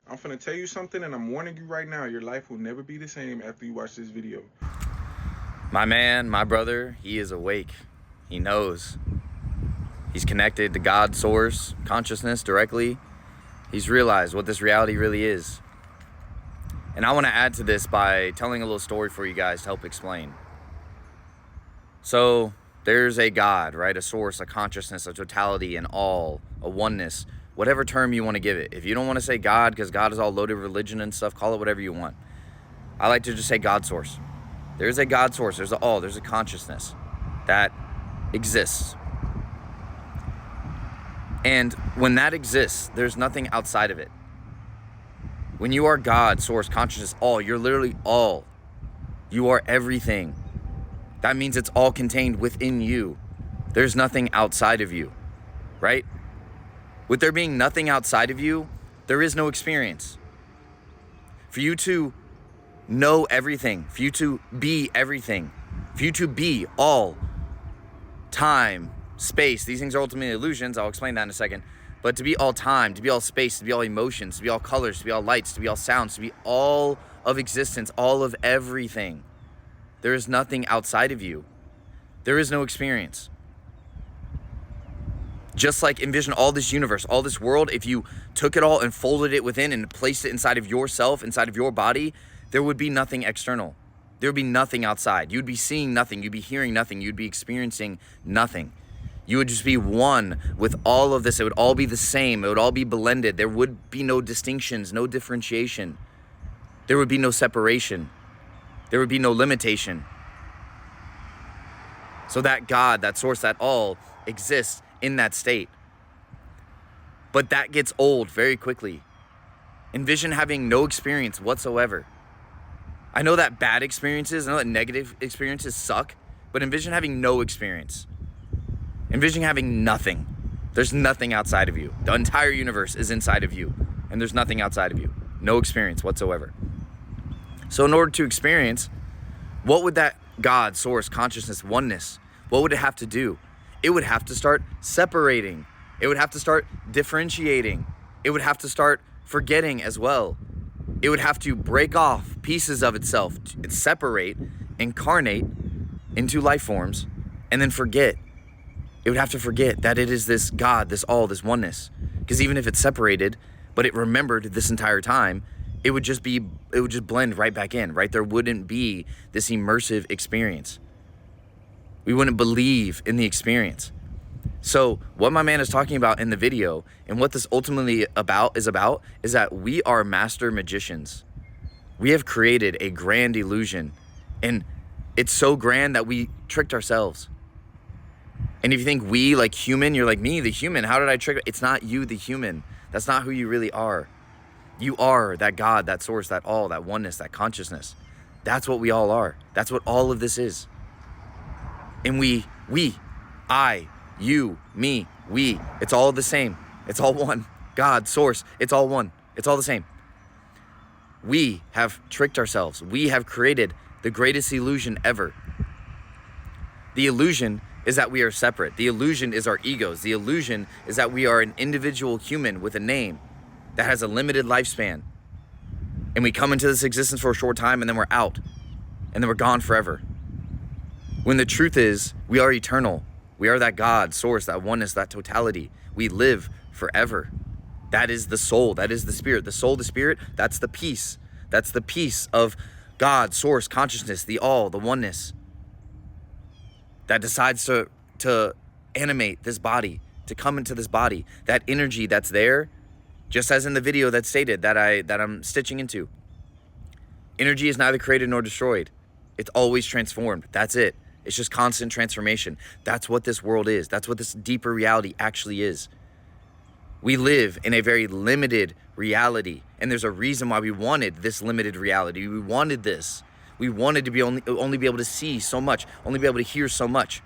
I'm finna tell you something, and I'm warning you right now. Your life will never be the same after you watch this video. My man, my brother, he is awake. He knows. He's connected to God, source, consciousness directly. He's realized what this reality really is. And I want to add to this by telling a little story for you guys to help explain. So there's a God, right? A source, a consciousness, a totality, an all, a oneness, whatever term you want to give it. If you don't want to say God, because God is all loaded religion and stuff, call it whatever you want. I like to just say God source. There's a God source, there's an all, there's a consciousness that exists. And when that exists, there's nothing outside of it. When you are God, source, consciousness, all, you're literally all. You are everything. That means it's all contained within you. There's nothing outside of you, right? With there being nothing outside of you, there is no experience. For you to know everything, for you to be everything, for you to be all, time, space, these things are ultimately illusions, I'll explain that in a second, but to be all time, to be all space, to be all emotions, to be all colors, to be all lights, to be all sounds, to be all of existence, all of everything, there is nothing outside of you. There is no experience. Just like envision all this universe, all this world, if you took it all and folded it within and placed it inside of yourself, inside of your body, there would be nothing external. There would be nothing outside. You'd be seeing nothing. You'd be hearing nothing. You'd be experiencing nothing. You would just be one with all of this. It would all be the same. It would all be blended. There would be no distinctions, no differentiation. There would be no separation. There would be no limitation. So that God, that source, that all exists in that state. But that gets old very quickly. Envision having no experience whatsoever. I know that bad experiences, I know that negative experiences suck, but envision having no experience. Envision having nothing. There's nothing outside of you. The entire universe is inside of you, and there's nothing outside of you. No experience whatsoever. So in order to experience, what would that God, source, consciousness, oneness, what would it have to do? It would have to start separating. It would have to start differentiating. It would have to start forgetting as well. It would have to break off pieces of itself, separate, incarnate into life forms, and then forget. It would have to forget that it is this God, this all, this oneness. Because even if it's separated, but it remembered this entire time, it would just blend right back in, right? There wouldn't be this immersive experience. We wouldn't believe in the experience. So what my man is talking about in the video and what this ultimately is that we are master magicians. We have created a grand illusion, and it's so grand that we tricked ourselves. And if you think we, like human, you're like me, the human, how did I trick? It's not you, the human. That's not who you really are. You are that God, that source, that all, that oneness, that consciousness. That's what we all are. That's what all of this is. And I, you, me, we, it's all the same. It's all one. God, source, it's all one. It's all the same. We have tricked ourselves. We have created the greatest illusion ever. The illusion is that we are separate. The illusion is our egos. The illusion is that we are an individual human with a name that has a limited lifespan. And we come into this existence for a short time and then we're out. And then we're gone forever. When the truth is, we are eternal. We are that God, source, that oneness, that totality. We live forever. That is the soul. That is the spirit. The soul, the spirit, that's the peace. That's the peace of God, source, consciousness, the all, the oneness. That decides to animate this body, to come into this body. That energy that's there, just as in the video that stated that I'm stitching into. Energy is neither created nor destroyed. It's always transformed. That's it. It's just constant transformation. That's what this world is. That's what this deeper reality actually is. We live in a very limited reality, and there's a reason why we wanted this limited reality. We wanted this. We wanted to be only be able to see so much, only be able to hear so much.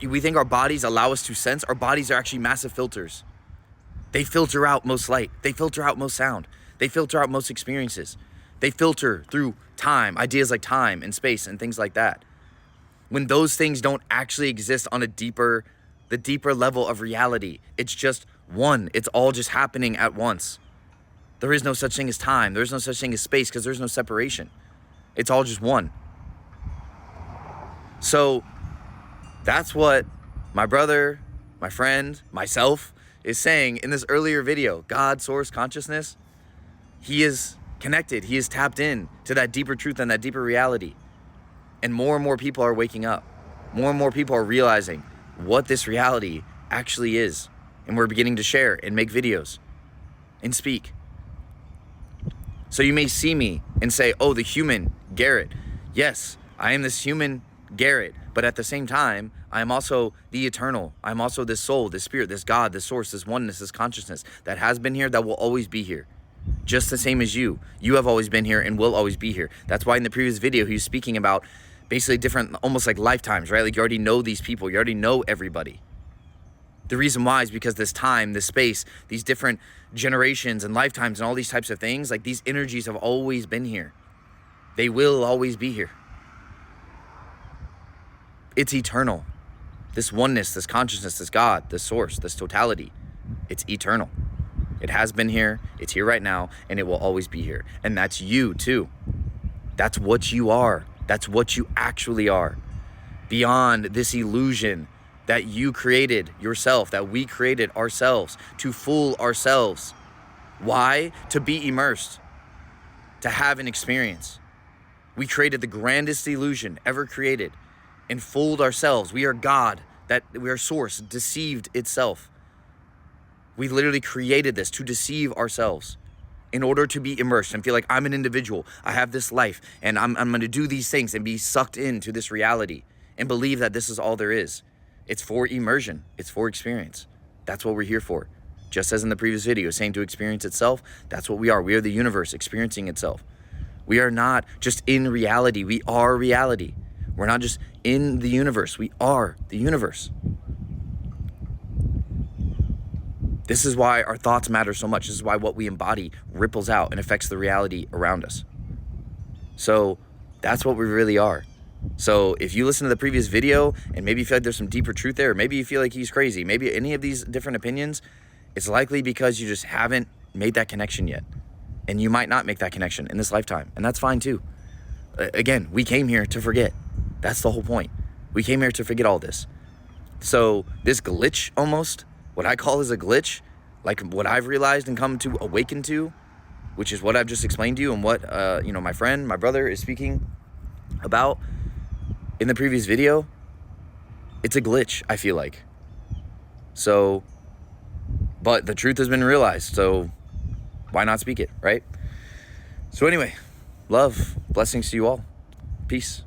We think our bodies allow us to sense. Our bodies are actually massive filters. They filter out most light. They filter out most sound. They filter out most experiences. They filter through time, ideas like time and space and things like that. When those things don't actually exist on the deeper level of reality, it's just one. It's all just happening at once. There is no such thing as time. There's no such thing as space because there's no separation. It's all just one. So that's what my brother, my friend, myself is saying in this earlier video. God, source, consciousness, he is connected. He is tapped in to that deeper truth and that deeper reality. And more people are waking up. More and more people are realizing what this reality actually is. And we're beginning to share and make videos and speak. So you may see me and say, oh, the human Garrett. Yes, I am this human Garrett. But at the same time, I am also the eternal. I'm also this soul, this spirit, this God, this source, this oneness, this consciousness that has been here, that will always be here. Just the same as you. You have always been here and will always be here. That's why in the previous video, he was speaking about basically different, almost like lifetimes, right? Like you already know these people. You already know everybody. The reason why is because this time, this space, these different generations and lifetimes and all these types of things, like these energies have always been here. They will always be here. It's eternal. This oneness, this consciousness, this God, this source, this totality, it's eternal. It has been here, it's here right now, and it will always be here. And that's you too. That's what you are. That's what you actually are. Beyond this illusion that you created yourself, that we created ourselves to fool ourselves. Why? To be immersed, to have an experience. We created the grandest illusion ever created and fooled ourselves. We are God, that we are source, deceived itself. We literally created this to deceive ourselves in order to be immersed and feel like I'm an individual. I have this life and I'm going to do these things and be sucked into this reality and believe that this is all there is. It's for immersion. It's for experience. That's what we're here for. Just as in the previous video, saying to experience itself, that's what we are. We are the universe experiencing itself. We are not just in reality. We are reality. We're not just in the universe. We are the universe. This is why our thoughts matter so much. This is why what we embody ripples out and affects the reality around us. So that's what we really are. So if you listen to the previous video and maybe you feel like there's some deeper truth there, or maybe you feel like he's crazy, maybe any of these different opinions, it's likely because you just haven't made that connection yet. And you might not make that connection in this lifetime. And that's fine too. Again, we came here to forget. That's the whole point. We came here to forget all this. So this glitch almost, what I call is a glitch, like what I've realized and come to awaken to, which is what I've just explained to you and what my friend, my brother is speaking about in the previous video, it's a glitch, I feel like. So, but the truth has been realized, so why not speak it, right? So anyway, love, blessings to you all. Peace.